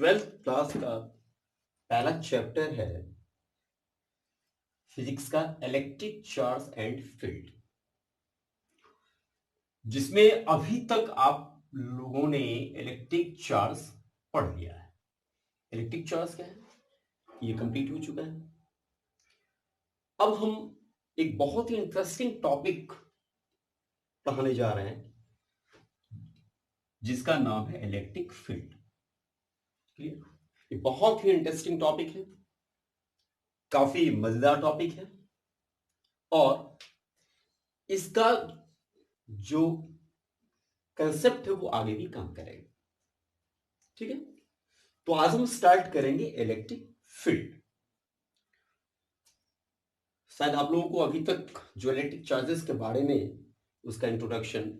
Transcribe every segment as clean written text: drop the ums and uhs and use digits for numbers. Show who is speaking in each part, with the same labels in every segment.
Speaker 1: Twelfth class का पहला chapter है फिजिक्स का इलेक्ट्रिक चार्ज एंड फील्ड, जिसमें अभी तक आप लोगों ने इलेक्ट्रिक चार्ज पढ़ लिया है। इलेक्ट्रिक चार्ज क्या है ये कंप्लीट हो चुका है। अब हम एक बहुत ही इंटरेस्टिंग टॉपिक पढ़ाने जा रहे हैं जिसका नाम है इलेक्ट्रिक फील्ड। ये बहुत ही इंटरेस्टिंग टॉपिक है, काफी मजेदार टॉपिक है और इसका जो कंसेप्ट है वो आगे भी काम करेगा। ठीक है, तो आज हम स्टार्ट करेंगे इलेक्ट्रिक फील्ड। शायद आप लोगों को अभी तक जो इलेक्ट्रिक चार्जेस के बारे में उसका introduction,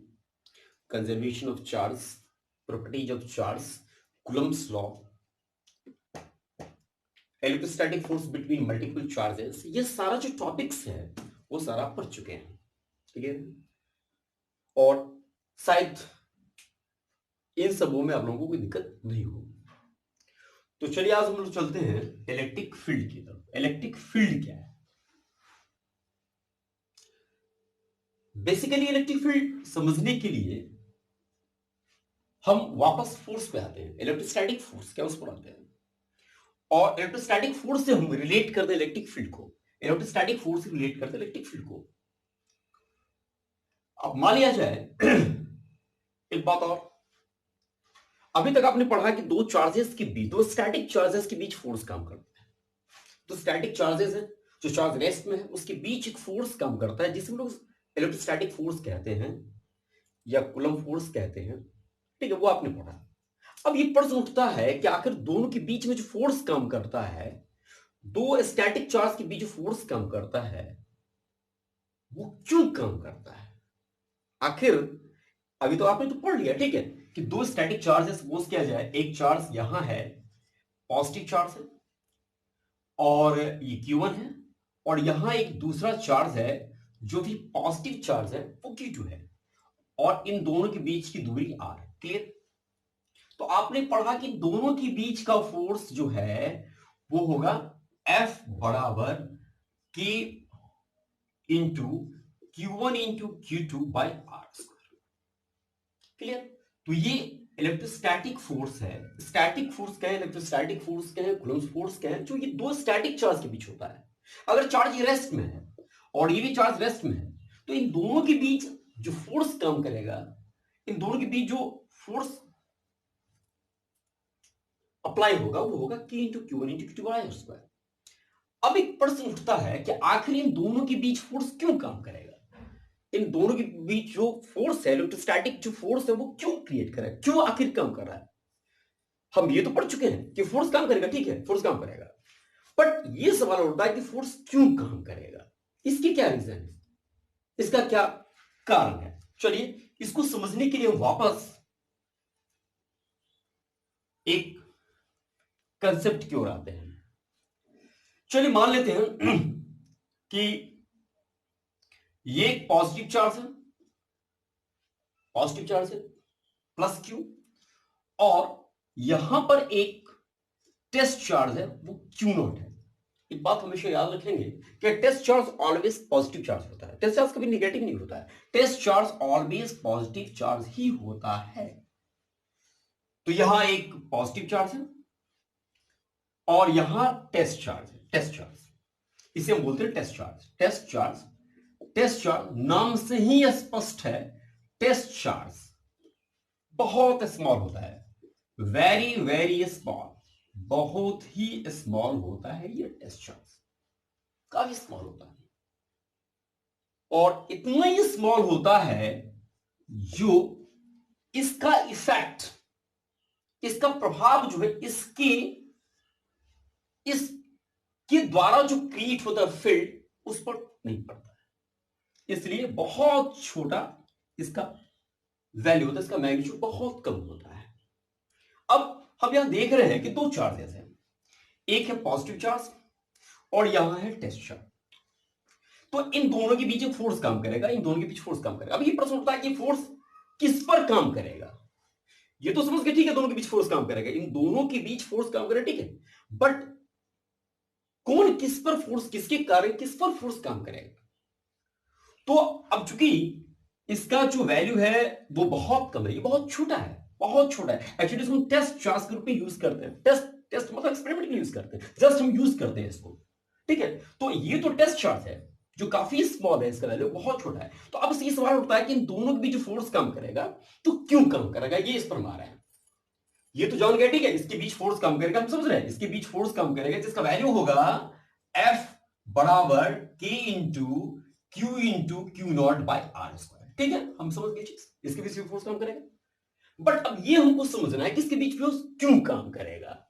Speaker 1: conservation of charge, properties of charge, Coulomb's law, electrostatic force between multiple charges, ये सारा जो टॉपिक्स है वो सारा पढ़ चुके हैं। ठीक है, और शायद इन सबों में आप लोगों को कोई दिक्कत नहीं हो। तो चलिए आज हम लोग चलते हैं इलेक्ट्रिक फील्ड की तरफ। इलेक्ट्रिक फील्ड क्या है? बेसिकली इलेक्ट्रिक फील्ड समझने के लिए हम वापस फोर्स पे आते हैं। इलेक्ट्रोस्टैटिक फोर्स क्या, उस पर आते हैं और इलेक्ट्रोस्टैटिक फोर्स से हम रिलेट करते हैं इलेक्ट्रिक फील्ड को। इलेक्ट्रोस्टैटिक फोर्स से रिलेट करते हैं इलेक्ट्रिक फील्ड को। अब मान लिया जाए एक बात और, अभी तक आपने पढ़ा कि दो चार्जेस के बीच, दो स्टैटिक चार्जेस के बीच फोर्स काम करता है। तो स्टैटिक चार्जेस है, जो चार्ज रेस्ट में है उसके बीच एक फोर्स काम करता है जिसे हम लोग इलेक्ट्रोस्टैटिक फोर्स कहते हैं या कूलम्ब फोर्स कहते हैं। ठीक है, वो आपने पढ़ा। अब ये प्रश्न उठता है कि आखिर दोनों के बीच में जो फोर्स काम करता है, दो स्टैटिक चार्ज के बीच जो फोर्स काम करता है वो क्यों काम करता है आखिर? अभी तो आपने तो पढ़ लिया, ठीक है, कि दो स्टैटिक चार्ज है, सपोज किया जाए एक चार्ज यहां है, पॉजिटिव चार्ज है और ये Q1 है, और यहां एक दूसरा चार्ज है जो भी पॉजिटिव चार्ज है वो Q2 है, और इन दोनों के बीच की दूरी R है। क्लियर? तो आपने पढ़ा कि दोनों के बीच का फोर्स जो है वो होगा F बराबर K into Q1 into Q2 by R square. Clear? तो ये इलेक्ट्रोस्टैटिक फोर्स है। स्टैटिक फोर्स क्या है, इलेक्ट्रोस्टैटिक फोर्स क्या है, कूलम्ब फोर्स क्या है, जो ये दो स्टैटिक चार्ज के बीच होता है। अगर चार्ज ये रेस्ट में है और ये भी चार्ज रेस्ट में है तो इन दोनों के बीच जो फोर्स काम करेगा, इन दोनों के बीच जो फोर्स अप्लाई होगा वो होगा K into Q1 into Q2 by R square. अब एक प्रश्न उठता है कि आखिर इन दोनों के बीच फोर्स क्यों काम करेगा? इन दोनों के बीच जो फोर्स है, इलेक्ट्रोस्टैटिक जो फोर्स है वो क्यों क्रिएट करेगा, क्यों आखिर काम कर रहा है? हम ये तो पढ़ चुके हैं कि फोर्स काम करेगा, ठीक है, फोर्स काम करेगा, बट ये सवाल उठता है कि फोर्स क्यों काम करेगा, इसकी क्या रीजन है, इसका क्या कारण है? चलिए इसको समझने के लिए वापस एक कंसेप्ट की ओर आते हैं। चलिए मान लेते हैं कि ये एक पॉजिटिव चार्ज है, पॉजिटिव चार्ज है प्लस Q, और यहां पर एक टेस्ट चार्ज है वो Q0 है। एक बात हमेशा याद रखेंगे कि test charge always positive charge होता है, टेस्ट चार्ज कभी नेगेटिव नहीं होता है, test charge always positive charge ही होता है। तो यहां एक पॉजिटिव चार्ज है और यहां टेस्ट चार्ज है, टेस्ट चार्ज, इसे हम बोलते हैं test charge. Test charge, test charge नाम से ही स्पष्ट है, टेस्ट चार्ज बहुत स्मॉल होता है, वेरी वेरी स्मॉल, बहुत ही स्मॉल होता है ये टेस्ट चार्ज, काफी स्मॉल होता है, और इतना ही स्मॉल होता है जो इसका इफेक्ट, इसका प्रभाव जो है इसके द्वारा जो क्रिएट होता है फील्ड उस पर नहीं पड़ता है, इसलिए बहुत छोटा इसका वैल्यू होता है, इसका मैग्नीट्यूड बहुत कम होता है। अब हम यहां देख रहे हैं कि दो चार्जेस हैं, एक है पॉजिटिव चार्ज और यहां है टेस्ट चार्ज। तो इन दोनों के बीच फोर्स काम करेगा, इन दोनों के बीच फोर्स काम करेगा। अब ये प्रश्न उठता है कि फोर्स किस पर काम करेगा? ये तो समझ गए, ठीक है, दोनों के बीच फोर्स काम करेगा, इन दोनों के बीच फोर्स काम करेगा, ठीक है, बट कौन किस पर फोर्स, किसके कारण किस पर फोर्स काम करेगा? तो अब चूंकि इसका जो वैल्यू है वो बहुत कम है, ये बहुत छोटा है, बहुत छोटा है। एक्चुअली इसको टेस्ट चार्ज के रूप में यूज करते हैं, टेस्ट टेस्ट मतलब एक्सपेरिमेंट के लिए यूज करते हैं, जस्ट हम यूज करते हैं इसको, ठीक है। तो ये तो टेस्ट चार्ज है जो काफी स्मॉल है, इसका वैल्यू बहुत छोटा है। तो अब ये सवाल उठता है कि इन दोनों के बीच जो फोर्स काम करेगा तो क्यों काम करेगा, ये इस पर मारा है। ये तो जान गए, ठीक है, इसके बीच फोर्स काम करेगा, हम समझ रहे हैं, इसके बीच फोर्स काम करेगा जिसका वैल्यू होगा F बराबर K into Q naught by R square, ठीक है, हम समझ गए चीज, इसके बीच फोर्स काम करेगा। बट अब ये हमको समझना है कि इसके बीच फोर्स क्यों काम करेगा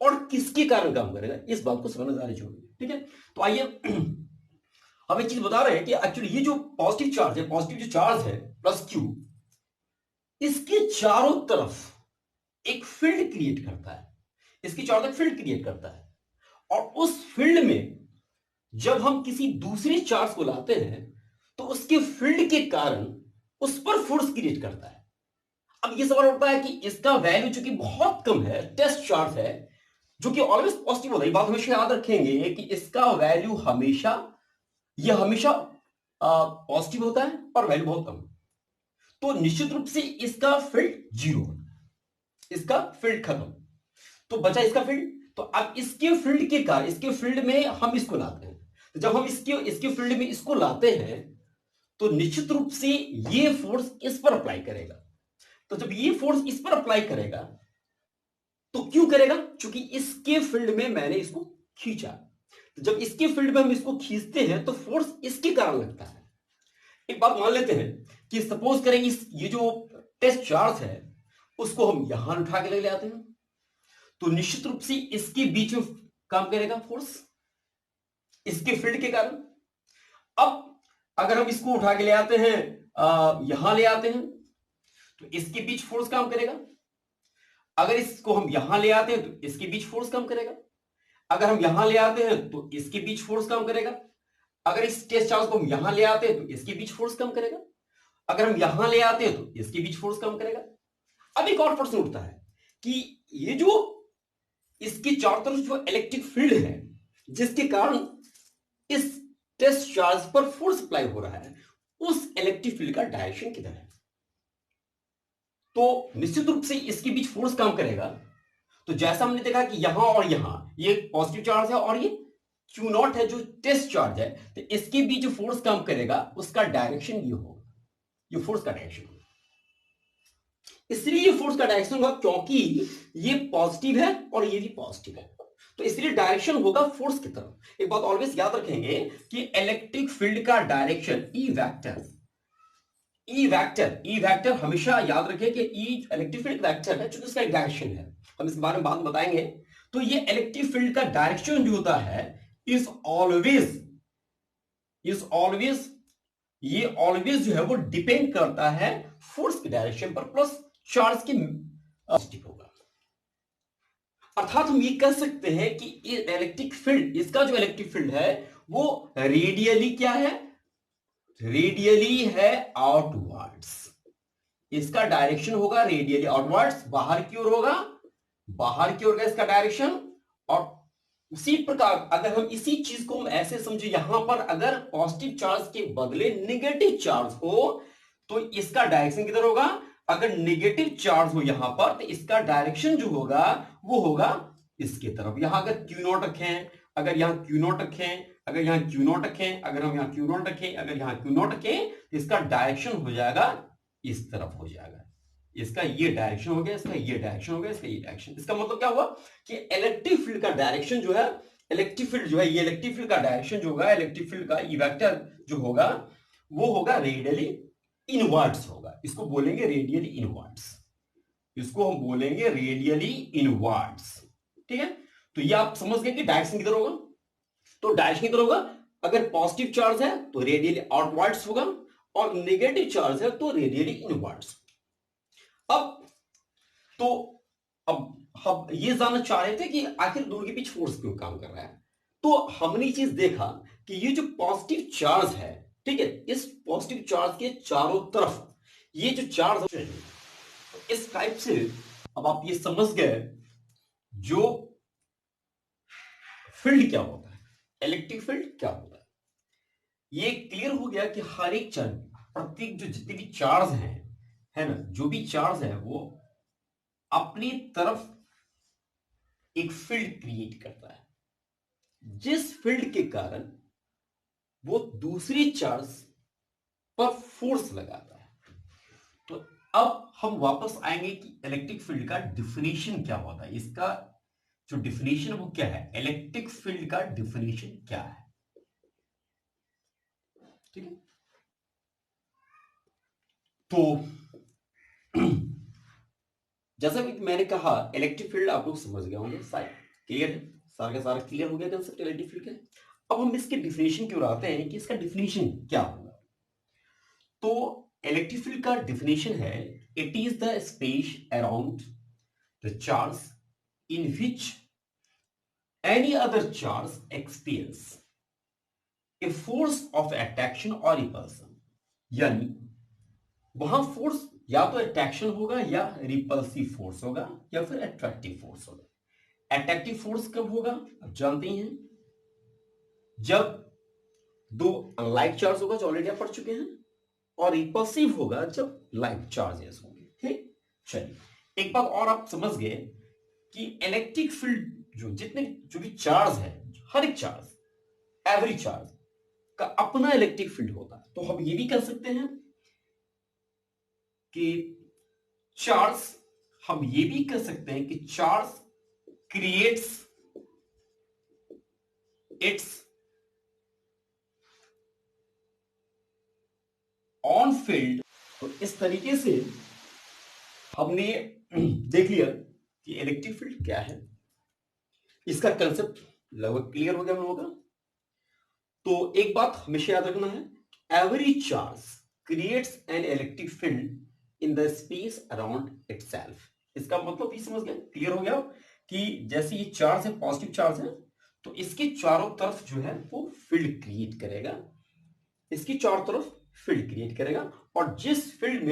Speaker 1: और किसके कारण काम करेगा, इस बात को समझना ज्यादा जरूरी है, ठीक है। तो आइए हम एक चीज बता रहे हैं कि एक्चुअली ये जो पॉजिटिव चार्ज है, पॉजिटिव जो चार्ज है प्लस क्यू, इसके चारों तरफ एक फील्ड क्रिएट करता है, इसके चारों तरफ फील्ड क्रिएट करता है, और उस फील्ड में जब हम किसी दूसरे चार्ज को लाते हैं तो उसके फील्ड के कारण उस पर फोर्स क्रिएट करता है। अब ये सवाल उठता है कि इसका वैल्यू जो कि बहुत कम है, टेस्ट चार्ज है, जो कि ऑलवेज पॉजिटिव होता है, ये बात हमेशा याद रखेंगे कि इसका वैल्यू हमेशा, ये हमेशा पॉजिटिव होता है और वैल्यू बहुत कम, तो निश्चित रूप से इसका फील्ड जीरो, इसका फील्ड खत्म, तो बचा इसका फील्ड। तो अब इसके फील्ड के कारण, इसके फील्ड में हम इसको लाते हैं, तो जब हम इसके फील्ड में इसको लाते हैं तो निश्चित रूप से ये फोर्स इस पर अप्लाई करेगा। तो जब ये फोर्स इस पर अप्लाई करेगा तो क्यों करेगा, क्योंकि इसके फील्ड में मैंने इसको खींचा, तो जब इसके फील्ड में हम इसको खींचते हैं तो फोर्स इसके कारण लगता है। एक बात मान लेते हैं कि सपोज करें ये जो टेस्ट चार्ज है उसको हम यहां उठा के ले आते हैं, तो निश्चित रूप से इसके बीच में काम करेगा फोर्स, इसके फील्ड के कारण। अब अगर हम इसको उठा के ले आते हैं, यहां ले आते हैं, तो इसके बीच फोर्स काम करेगा। अगर इसको हम यहां ले आते हैं तो इसके बीच फोर्स काम करेगा। अगर हम यहां ले आते हैं तो इसके बीच फोर्स काम करेगा। अगर इस टेस्ट चार्ज को हम यहां ले आते हैं तो इसके बीच फोर्स काम करेगा। अगर हम यहां ले आते हैं तो इसके बीच फोर्स काम करेगा। अब एक और प्रश्न उठता है कि ये जो इसके चारों तरफ जो इलेक्ट्रिक फील्ड है जिसके कारण इस टेस्ट चार्ज पर फोर्स अप्लाई हो रहा है, उस इलेक्ट्रिक फील्ड का डायरेक्शन किधर है? तो निश्चित रूप से इसके बीच फोर्स काम करेगा। तो जैसा हमने देखा कि यहां और यहां ये पॉजिटिव चार्ज है और ये क्यू नॉट है जो टेस्ट चार्ज है, तो इसके बीच जो फोर्स काम करेगा उसका डायरेक्शन ये होगा, ये फोर्स का डायरेक्शन होगा। इसलिए ये फोर्स का डायरेक्शन होगा क्योंकि ये पॉजिटिव है और ये भी पॉजिटिव है, तो इसलिए डायरेक्शन होगा फोर्स की तरफ। एक बात ऑलवेज याद रखेंगे कि इलेक्ट्रिक फील्ड का direction E vector, E vector हमेशा याद रखें कि ई इलेक्ट्रिक फील्ड वेक्टर है, क्योंकि उसका एक डायरेक्शन है, हम इस बारे में बात बताएंगे। तो ये इलेक्ट्रिक फील्ड का डायरेक्शन जो होता है इज ऑलवेज ये ऑलवेज जो है वो डिपेंड करता है फोर्स की डायरेक्शन पर प्लस चार्ज की पॉजिटिव होगा। अर्थात हम ये कह सकते हैं कि इलेक्ट्रिक फील्ड, इसका जो इलेक्ट्रिक फील्ड है वो रेडियली क्या है, रेडियली है आउटवर्ड्स, इसका डायरेक्शन होगा रेडियली आउटवर्ड्स, बाहर की ओर होगा, बाहर की ओर का इसका डायरेक्शन। और उसी प्रकार अगर हम इसी चीज को हम ऐसे समझे, यहां पर अगर पॉजिटिव चार्ज के बदले नेगेटिव चार्ज हो तो इसका डायरेक्शन किधर होगा, अगर नेगेटिव चार्ज हो यहां पर तो इसका डायरेक्शन जो होगा वो होगा इसके तरफ। यहां अगर क्यू नॉट रखें, अगर यहां क्यू नॉट रखें, अगर यहां क्यू नॉट रखें, अगर हम यहां क्यू नॉट रखें, अगर यहां क्यू नॉट रखें, तो इसका डायरेक्शन हो जाएगा इस तरफ हो जाएगा, इसका ये डायरेक्शन हो गया, इसका ये डायरेक्शन हो गया, इसका ये डायरेक्शन। इसका मतलब क्या हुआ कि इलेक्ट्रिक फील्ड का डायरेक्शन जो है, इलेक्ट्रिक फील्ड जो है, ये इलेक्ट्रिक फील्ड का डायरेक्शन जो होगा, इलेक्ट्रिक फील्ड का ई वेक्टर जो होगा वो होगा रेडियली इनवर्ड्स होगा, इसको बोलेंगे रेडियली इनवर्ड्स, इसको हम बोलेंगे रेडियली इनवर्ड्स, ठीक है। तो ये आप समझ गए कि डायरेक्शन किधर होगा, तो डायरेक्शन किधर होगा, अगर पॉजिटिव चार्ज है तो रेडियली आउटवर्ड्स होगा और नेगेटिव चार्ज है तो रेडियली इनवर्ड्स। अब तो अब हम ये जानना चाह रहे थे कि आखिर दोनों के बीच फोर्स क्यों काम कर रहा है। तो हमने ये चीज देखा कि ये जो पॉजिटिव चार्ज है, ठीक है, इस पॉजिटिव चार्ज के चारों तरफ ये जो चार्ज इस टाइप से अब आप ये समझ गए जो फील्ड क्या होता है, इलेक्ट्रिक फील्ड क्या होता है। ये क्लियर हो गया कि हर एक चार्ज, प्रत्येक जो जितने भी चार्ज हैं, है ना, जो भी चार्ज है वो अपनी तरफ एक फील्ड क्रिएट करता है, जिस फील्ड के कारण वो दूसरी चार्ज पर फोर्स लगाता है। तो अब हम वापस आएंगे कि इलेक्ट्रिक फील्ड का डिफिनेशन क्या होता है। इसका जो डिफिनेशन वो क्या है, इलेक्ट्रिक फील्ड का डिफिनेशन क्या है, ठीक है। तो जैसा कि मैंने कहा इलेक्ट्रिक फील्ड आप लोग समझ गए होंगे, शायद क्लियर है, सारा का सारा क्लियर हो गया कंसेप्ट इलेक्ट्रिक फील्ड का। अब हम इसके डिफिनेशन की ओर आते हैं कि इसका डिफिनेशन क्या होगा। तो इलेक्ट्रिक फील्ड का डिफिनेशन है, it is the space around the charge in which any other charge experience a force of attraction और रिपल्सन। यानी वहां फोर्स या तो अट्रैक्शन होगा या रिपल्सिव फोर्स होगा या फिर अट्रैक्टिव फोर्स होगा। अट्रैक्टिव फोर्स कब होगा आप जानते हैं, जब दो अनलाइक चार्ज होगा जो ऑलरेडी आप पढ़ चुके हैं, और रिपल्सिव होगा जब लाइक चार्जेस होंगे। ठीक, चलिए एक बात और आप समझ गए कि इलेक्ट्रिक फील्ड जो भी चार्ज है, हर एक चार्ज, एवरी चार्ज का अपना इलेक्ट्रिक फील्ड होता है। तो हम ये भी कह सकते हैं कि चार्ज, हम ये भी कह सकते हैं कि charge creates it's on field. तो इस तरीके से हमने देख लिया कि इलेक्ट्रिक फील्ड क्या है, इसका कंसेप्ट लगभग क्लियर हो गया हम लोगों का। तो एक बात हमेशा याद रखना है, every charge creates an electric field in the space around itself. इसका मतलब भी समझ गए, क्लियर हो गया कि जैसे ये चार्ज है, पॉजिटिव चार्ज है, तो इसके चारों तरफ जो है वो फील्ड क्रिएट करेगा, इसकी चारों तरफ फील्ड क्रिएट करेगा। और जिस फील्ड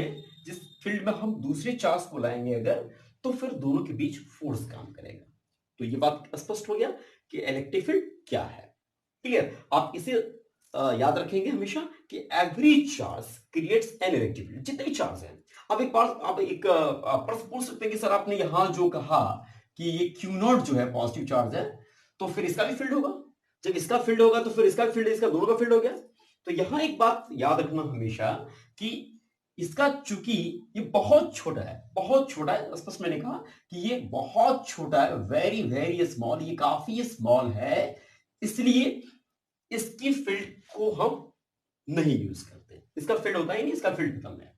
Speaker 1: में हम दूसरे चार्ज को लाएंगे अगर, तो फिर दोनों के बीच फोर्स काम करेगा। तो ये बात स्पष्ट हो गया कि इलेक्ट्रिक फील्ड क्या है, क्लियर। आप इसे याद रखेंगे हमेशा कि every charge creates an electric field, जितने भी चार्ज हैं। अब एक बार आप एक प्रश्न पूछ सकते हैं कि सर आपने यहां जो कहा कि ये क्यू नॉट जो है पॉजिटिव चार्ज है, तो फिर इसका भी फील्ड होगा, जब इसका फील्ड होगा तो फिर इसका फील्ड, इसका दोनों का फील्ड हो गया। तो यहां एक बात याद रखना हमेशा कि इसका चूंकि ये बहुत छोटा है, बहुत छोटा है, स्पष्ट मैंने कहा कि ये बहुत छोटा है, वेरी वेरी स्मॉल, ये काफी स्मॉल है, इसलिए इसकी फील्ड को हम नहीं यूज करते। इसका फील्ड होता ही नहीं, इसका फील्ड खत्म है,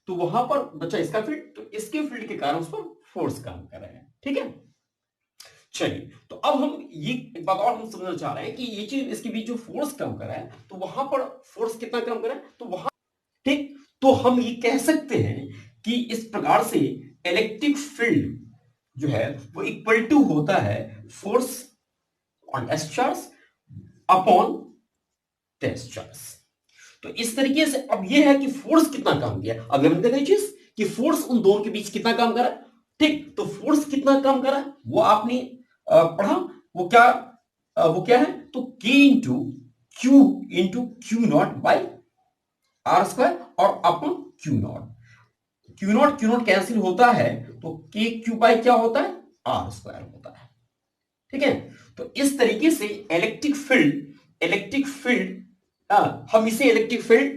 Speaker 1: तो वहां पर बचा इसका फील्ड, तो इसके फील्ड के कारण उस पर फोर्स काम कर रहे हैं। ठीक है, चलिए तो अब हम ये एक बात और हम समझना चाह रहे हैं कि ये चीज इसके बीच जो फोर्स काम कर रहा है, तो वहां पर फोर्स कितना काम कर रहा है, तो वहां, ठीक, तो हम ये कह सकते हैं कि इस प्रकार से इलेक्ट्रिक फील्ड जो है वो इक्वल टू होता है force on S charge upon test charge. तो इस तरीके से अब ये है कि फोर्स कितना काम किया, अब हमने देखा चीज कि फोर्स उन दोनों के बीच कितना काम करा। ठीक, तो फोर्स कितना काम करा वो आपने पढ़ा, वो क्या है, तो K into Q naught by R square और अपॉन क्यू नॉट कैंसिल होता है, तो के क्यू बाई क्या होता है, आर स्क्वायर होता है। ठीक है, तो इस तरीके से इलेक्ट्रिक फील्ड हम इसे इलेक्ट्रिक फील्ड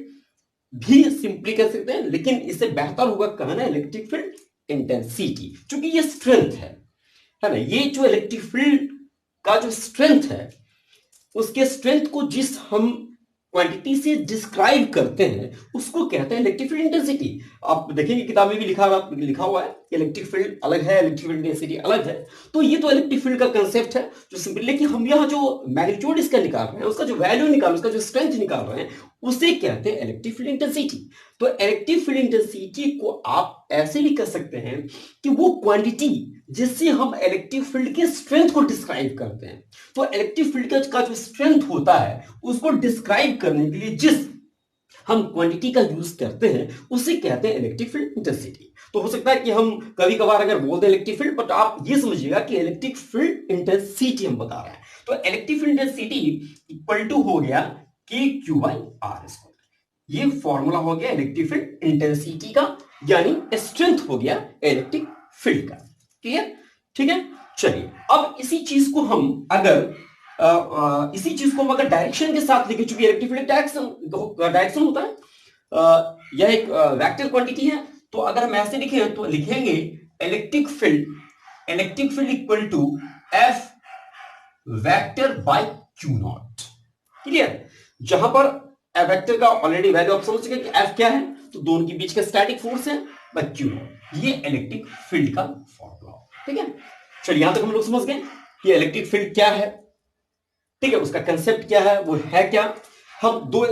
Speaker 1: भी सिंपली कह सकते हैं, लेकिन इससे बेहतर होगा कहना इलेक्ट्रिक फील्ड इंटेंसिटी, क्योंकि ये स्ट्रेंथ है ना, ये जो इलेक्ट्रिक फील्ड का जो स्ट्रेंथ है, उसके स्ट्रेंथ को जिस हम क्वांटिटी से डिस्क्राइब करते हैं उसको कहते हैं इलेक्ट्रिक फील्ड इंटेंसिटी। आप देखेंगे किताब में भी लिखा हुआ है इलेक्ट्रिक फील्ड अलग है, इलेक्ट्रिक फील्ड इंटेंसिटी अलग है। तो ये तो इलेक्ट्रिक फील्ड का कंसेप्ट है जो सिंपल, लेकिन हम यहाँ जो मैग्नीट्यूड इसका निकाल रहे हैं, उसका जो वैल्यू निकाल, उसका जो स्ट्रेंथ निकाल रहे हैं, उसे कहते हैं इलेक्ट्रिक फील्ड इंटेंसिटी। तो इलेक्ट्रिक फील्ड इंटेंसिटी को आप ऐसे भी कह सकते हैं कि वो क्वांटिटी जिससे हम इलेक्ट्रिक फील्ड के स्ट्रेंथ को डिस्क्राइब करते हैं। तो इलेक्ट्रिक फील्ड का जो स्ट्रेंथ होता है उसको डिस्क्राइब करने के लिए जिस हम क्वांटिटी का यूज करते हैं उसे कहते हैं इलेक्ट्रिक फील्ड इंटेंसिटी। तो हो सकता है कि हम कभी कभार अगर बोल दें इलेक्ट्रिक फील्ड, बट आप ये समझिएगा कि इलेक्ट्रिक फील्ड इंटेंसिटी हम बता रहे हैं। तो electric field intensity equal to हो गया K Q by R square. ये फॉर्मूला हो गया इलेक्ट्रिक फील्ड इंटेंसिटी का, यानी स्ट्रेंथ हो गया इलेक्ट्रिक फील्ड का। क्लियर? ठीक है, चलिए अब इसी चीज को हम अगर डायरेक्शन के साथ लिखे, चूंकि इलेक्ट्रिक फील्ड डायरेक्शन होता है, यह एक वेक्टर क्वांटिटी है, तो अगर हम ऐसे लिखे तो लिखेंगे electric field equal to F vector by Q naught. Clear? जहां पर एफ वेक्टर का ऑलरेडी वैल्यू आप समझ चुके कि एफ क्या है, तो दोनों के बीच का स्टैटिक फोर्स है बाय क्यू नॉट। ये इलेक्ट्रिक फील्ड का फॉर्मूला। ठीक है, चलिए यहां तक हम लोग समझ गए कि इलेक्ट्रिक फील्ड क्या है। ठीक है, उसका कंसेप्ट क्या है, वो है क्या। हम दो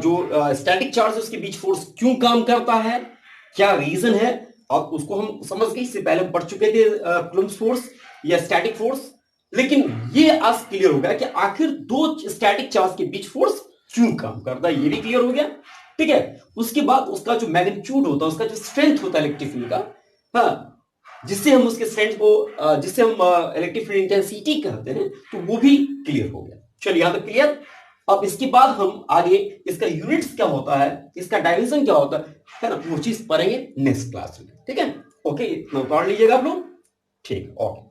Speaker 1: जो स्टैटिक चार्ज है उसके बीच फोर्स क्यों काम करता है, क्या रीजन है, और उसको हम समझ गए। इससे पहले हम पढ़ चुके थे कूलम्ब्स फोर्स या स्टैटिक फोर्स। लेकिन ये आज क्लियर हो गया कि आखिर दो स्टैटिक चार्ज के बीच फोर्स क्यों काम करता है, ये भी क्लियर हो गया। ठीक है, उसके बाद उसका जो मैग्नीट्यूड होता है, उसका जो स्ट्रेंथ होता है इलेक्ट्रिक फील्ड का, हाँ, जिससे हम उसके स्ट्रेंथ को जिससे हम इलेक्ट्रिक फील्ड इंटेंसिटी कहते हैं, तो वो भी क्लियर हो गया। चलिए यहां तक क्लियर। अब इसके बाद हम आगे इसका यूनिट्स क्या होता है, इसका डायमेंशन क्या होता है ना, वो चीज पढ़ेंगे नेक्स्ट क्लास में। ठीक है, ओके, नोट कर लीजिएगा आप लोग। ठीक, ओके।